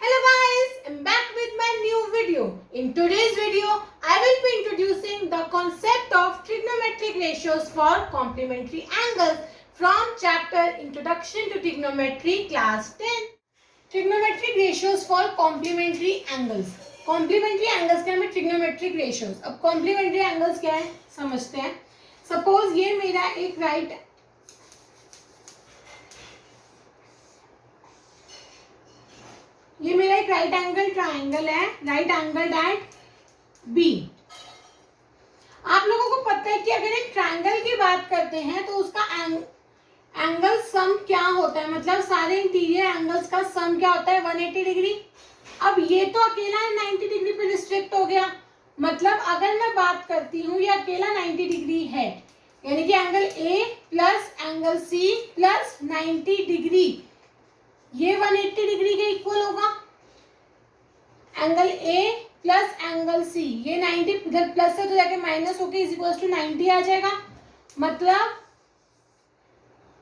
Hello guys, I'm back with my new video. In today's video, I will be introducing the concept of trigonometric ratios for complementary angles from chapter Introduction to Trigonometry class 10. Trigonometric ratios for complementary angles. Complementary angles क्या हमें trigonometric ratios. अब complementary angles क्या है समझते हैं. Suppose ये मेरा एक राइट एंगल ट्राइंगल है, राइट एंगल एट बी. आप लोगों को पता है कि अगर एक ट्राइंगल की बात करते हैं तो उसका एंगल सम क्या होता है, मतलब सारे इंटीरियर एंगल्स का सम क्या होता है 180 डिग्री. अब ये तो अकेला 90 डिग्री पे रिस्ट्रिक्ट हो गया. मतलब अगर मैं बात करती हूँ ये अकेला 90 डिग्री है, यानी कि angle A plus angle C plus 90 degree ये 180 डिग्री के इक्वल होगा. Angle A plus angle C ये 90 इधर प्लस है तो जाके माइनस होके इज इक्वल टू 90 आ जाएगा. मतलब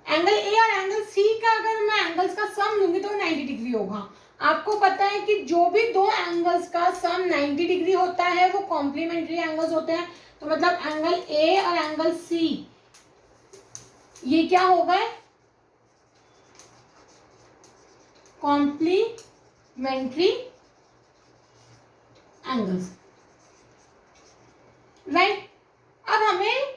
एंगल ए और एंगल सी का अगर मैं एंगल्स का सम लूंगी तो 90 डिग्री होगा. आपको पता है कि जो भी दो एंगल्स का सम 90 डिग्री होता है वो कॉम्प्लीमेंट्री एंगल्स होते हैं. तो मतलब एंगल ए और एंगल सी ये क्या हो गए कॉम्प्लीमेंट्री एंगल्स, राइट. अब हमें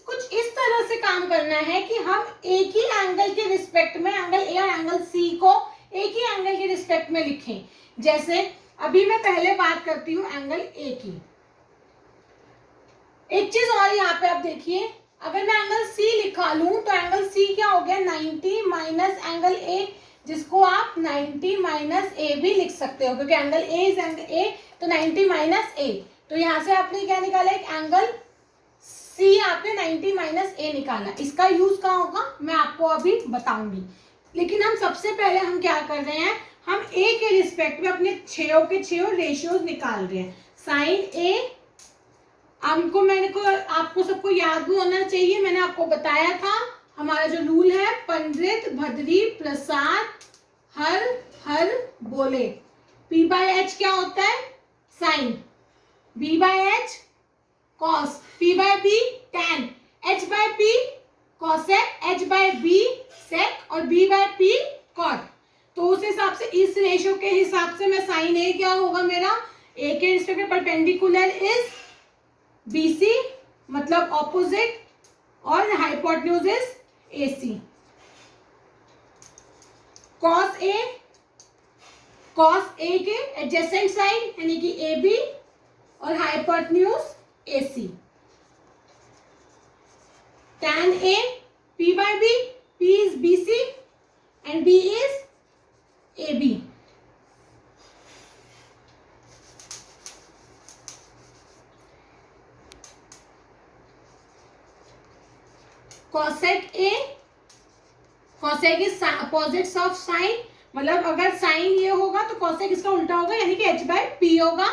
कुछ इस तरह से काम करना है कि हम एक ही एंगल के रिस्पेक्ट में एंगल ए और एंगल सी को एक ही एंगल के रिस्पेक्ट में लिखें. जैसे अभी मैं पहले बात करती हूं एंगल ए की. एक चीज और यहाँ पे आप देखिए, अगर मैं एंगल सी लिखा लूं तो एंगल सी क्या हो गया 90 माइनस एंगल ए, जिसको आप 90 माइनस ए भी लिख सकते हो क्योंकि angle A is angle A, तो 90 माइनस ए. तो यहां से आपने क्या निकाला, एक एंगल सी आपने 90 माइनस ए निकाला. इसका यूज कहाँ होगा मैं आपको अभी बताऊंगी. लेकिन हम सबसे पहले हम क्या कर रहे हैं, हम ए के रिस्पेक्ट में अपने छेयों के छेयों रेशियोज निकाल रहे हैं. साइन ए आपको सबको याद भी होना चाहिए. मैंने आपको बताया था हमारा जो रूल है, पंडित भद्री प्रसाद हर हर बोले. P बाय एच क्या होता है sine, B by H cos, P by B tan, H by P cosec, H by B sec और B बाय पी कॉट. तो उस हिसाब से इस रेशियो के हिसाब से मैं साइन ए क्या होगा मेरा ए के रिस्पेक्ट में परपेंडिकुलर इज BC मतलब ऑपोजिट और hypotenuse is AC. Cos A के एडजेसेंट साइड यानी कि AB और hypotenuse AC. tan A P by B, P is BC and B is AB. cosec A, cosec is opposites of sin, मतलब अगर sign ये होगा तो cosec इसका उल्टा होगा यानी कि H बाय P होगा.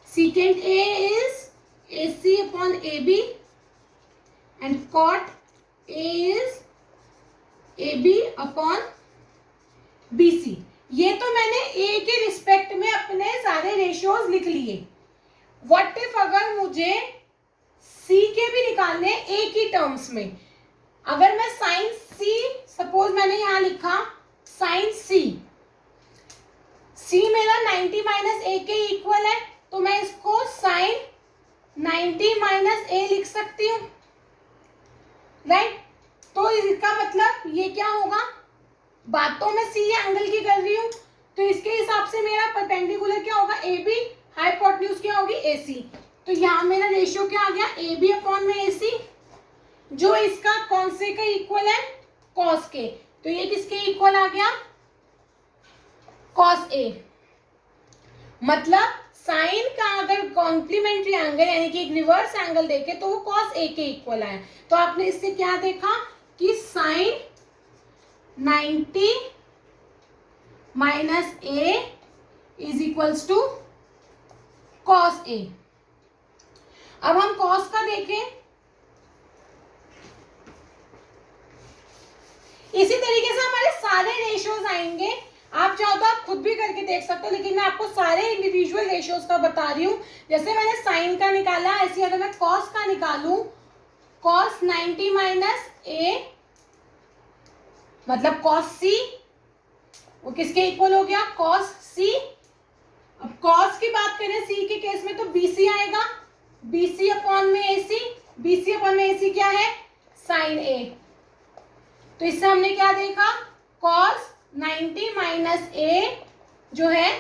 secant A is AC upon AB and cot A is AB upon BC. ये तो मैंने A के रिस्पेक्ट में अपने सारे रेशियोज लिख लिए. व्हाट इफ अगर मुझे C के भी निकालने A की टर्म्स में, अगर मैं साइन C सपोज मैंने यहां लिखा साइन C मेरा 90 माइनस ए के इक्वल है तो मैं इसको साइन 90 माइनस ए लिख सकती हूँ, राइट. तो इसका मतलब ये क्या होगा, बात तो मैं C एंगल की कर रही हूँ तो इसके हिसाब से मेरा परपेंडिकुलर क्या होगा AB, हाइपोटेन्यूज क्या होगी AC. तो यहाँ मेरा रेशियो क्या आ गया AB अपॉन में AC, जो इसका कौन से का इक्वल है कॉस के. तो ये किसके इक्वल आ गया कॉस A. मतलब साइन का अगर कॉम्प्लीमेंट्री एंगल यानी कि एक रिवर्स एंगल देखे तो वो कॉस A के इक्वल है. तो आपने इससे क्या देखा कि sine 90 minus A is equals to cos A. अब हम कॉस का देखें, इसी तरीके से हमारे सारे रेशियोज आएंगे. आप चाहो तो आप खुद भी करके देख सकते हो, लेकिन मैं आपको सारे इंडिविजुअल रेशियोज का बता रही हूँ। जैसे मैंने साइन का निकाला, ऐसे अगर मैं कॉस का निकालूं, कॉस 90 माइनस ए मतलब कॉस सी, वो किसके इक्वल हो गया, कॉस सी। अब कॉस की बात करें सी के केस में तो बीसी आएगा, बीसी अपॉन में एसी, बीसी अपॉन में एसी क्या है, साइन ए। तो इससे हमने क्या देखा, कॉस 90 माइनस ए जो है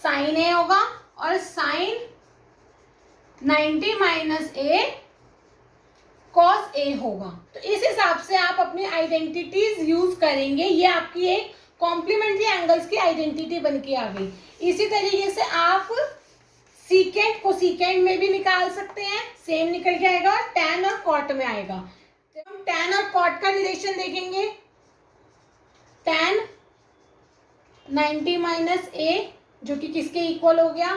साइन ए होगा, और sign 90 minus A cos A होगा। तो इस हिसाब से आप अपनी आइडेंटिटीज यूज करेंगे। ये आपकी एक कॉम्प्लीमेंट्री एंगल्स की आइडेंटिटी बन के आ गई। इसी तरीके से आप सीकेंट को सीकेंट में भी निकाल सकते हैं, सेम निकल के आएगा, और टैन और कॉट में आएगा। तो हम टैन और कॉट का रिलेशन देखेंगे। टैन 90 माइनस ए जो कि किसके इक्वल हो गया,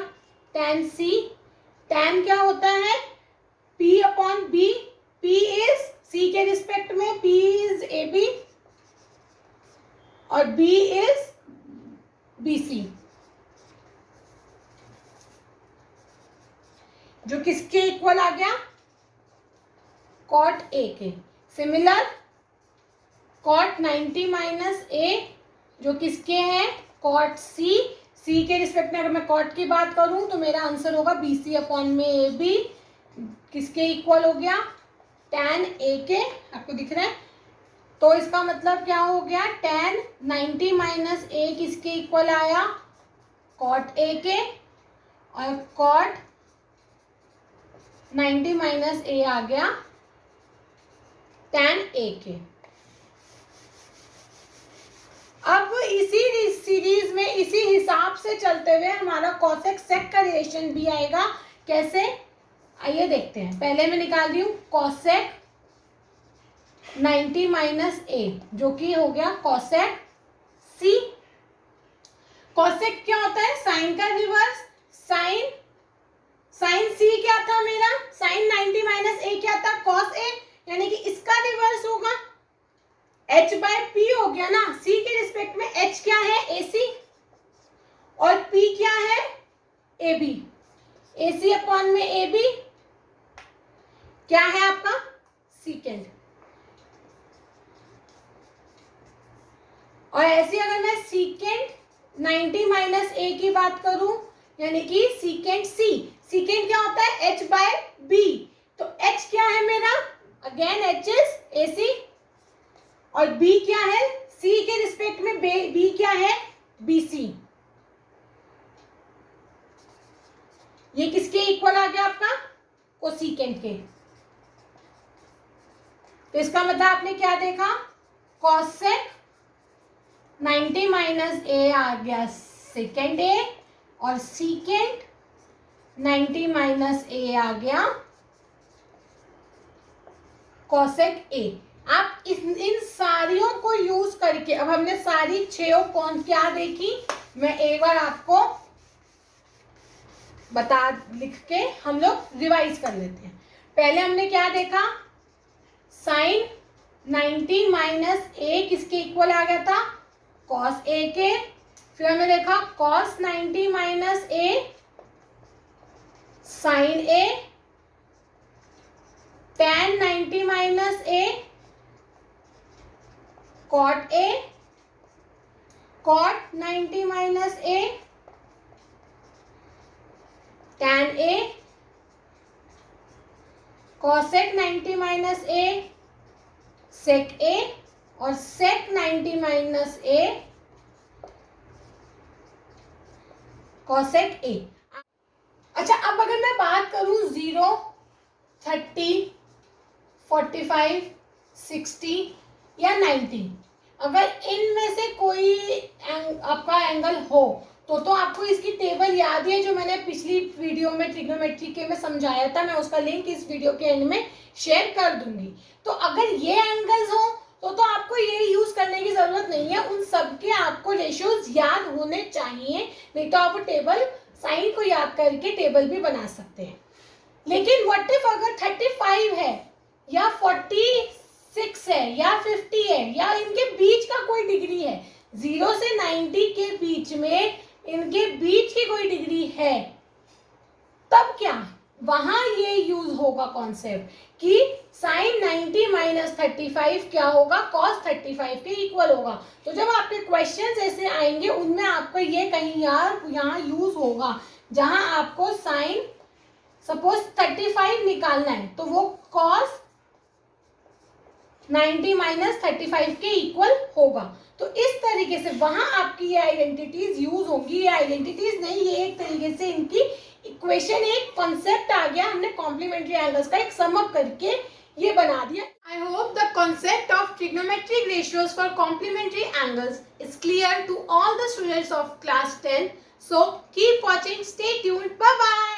टैन सी। टैन क्या होता है, P upon B, P is C के रिस्पेक्ट में P इज AB और B इज BC, जो किसके इक्वल आ गया, कॉट A के। सिमिलर कॉट 90 माइनस A जो किसके हैं, कॉट C। C के रिस्पेक्ट में अगर मैं कॉट की बात करूं तो मेरा आंसर होगा BC अपॉन में AB, किसके इक्वल हो गया, टैन A के। आपको दिख रहा है, तो इसका मतलब क्या हो गया, टैन 90 माइनस A किसके इक्वल आया, कॉट A के, और कॉट 90 माइनस A आ गया टैन A के। अब इसी सीरीज में इसी हिसाब से चलते हुए हमारा कॉसेक सेक का रिलेशन भी आएगा। कैसे, आइए देखते हैं। पहले मैं निकाल रही हूं कॉसेक 90 माइनस ए जो कि हो गया कॉसेक सी। कॉसेक क्या होता है, साइन का रिवर्स। साइन साइन सी क्या था मेरा, साइन 90 माइनस ए क्या था, कॉस ए, यानी कि इसका रिवर्स होगा, h बाय पी हो गया ना। c के रिस्पेक्ट में h क्या है, ac, और p क्या है, ab। ac अपॉन में ab क्या है आपका, सीकेंड। और ऐसे अगर मैं सीकेंड 90 माइनस ए की बात करूं, यानी कि सीकेंड सी। सीकेंड क्या होता है, h बाय b, तो h क्या है मेरा, अगेन h इज ac, और b क्या है, c के रिस्पेक्ट में b क्या है, bc। ये किसके इक्वल आ गया आपका, कोसीकेंट के। तो इसका मतलब आपने क्या देखा, कॉसेक 90 माइनस ए आ गया सेकेंड ए, और सीकेंट 90 माइनस ए आ गया कॉसेक ए। आप इन सारियों को यूज करके, अब हमने सारी 6 कौन क्या देखी, मैं एक बार आपको बता लिख के हम लोग रिवाइज कर लेते हैं। पहले हमने क्या देखा, साइन 90 माइनस ए किसके इक्वल आ गया था, कॉस ए के। फिर हमने देखा cos 90 minus A sine A, tan 90 minus A cot A, cot 90 minus A tan A, cosec 90 minus A sec A, और सेक 90 माइनस ए कॉसेक ए। अच्छा, अब अगर मैं बात करूं 0, 30, 45, 60 या 90, अगर इनमें से कोई आपका एंगल हो तो आपको इसकी टेबल याद है जो मैंने पिछली वीडियो में ट्रिग्नोमेट्री के में समझाया था। मैं उसका लिंक इस वीडियो के एंड में शेयर कर दूंगी। तो अगर ये एंगल्स हो तो आपको ये यूज करने की जरूरत नहीं है, उन सब के आपको रेशियोज याद होने चाहिए, नहीं तो आप टेबल साइन को याद करके टेबल भी बना सकते हैं। लेकिन व्हाट इफ अगर 35 है या 46 है या 50 है या इनके बीच का कोई डिग्री है, 0 से 90 के बीच में इनके बीच की कोई डिग्री है, तब क्या वहां ये यूज होगा कॉन्सेप्ट कि साइन 90 माइनस 35 क्या होगा, कॉस 35 के इक्वल होगा। तो जब आपके क्वेश्चंस ऐसे आएंगे उनमें आपको ये कहीं यार यहाँ यूज होगा, जहां आपको साइन सपोज 35 निकालना है तो वो कॉस 90 माइनस 35 के इक्वल होगा। तो इस तरीके से वहां आपकी ये आइडेंटिटीज यूज होंगी। ये आइडेंटिटीज नहीं, ये एक तरीके से इनकी इक्वेशन, एक कॉन्सेप्ट आ गया, हमने कॉम्प्लीमेंट्री एंगल्स का एक सम अप करके ये बना दिया। I hope the concept of trigonometric ratios for complementary angles is clear to all the students of class 10. So keep watching, stay tuned, bye bye.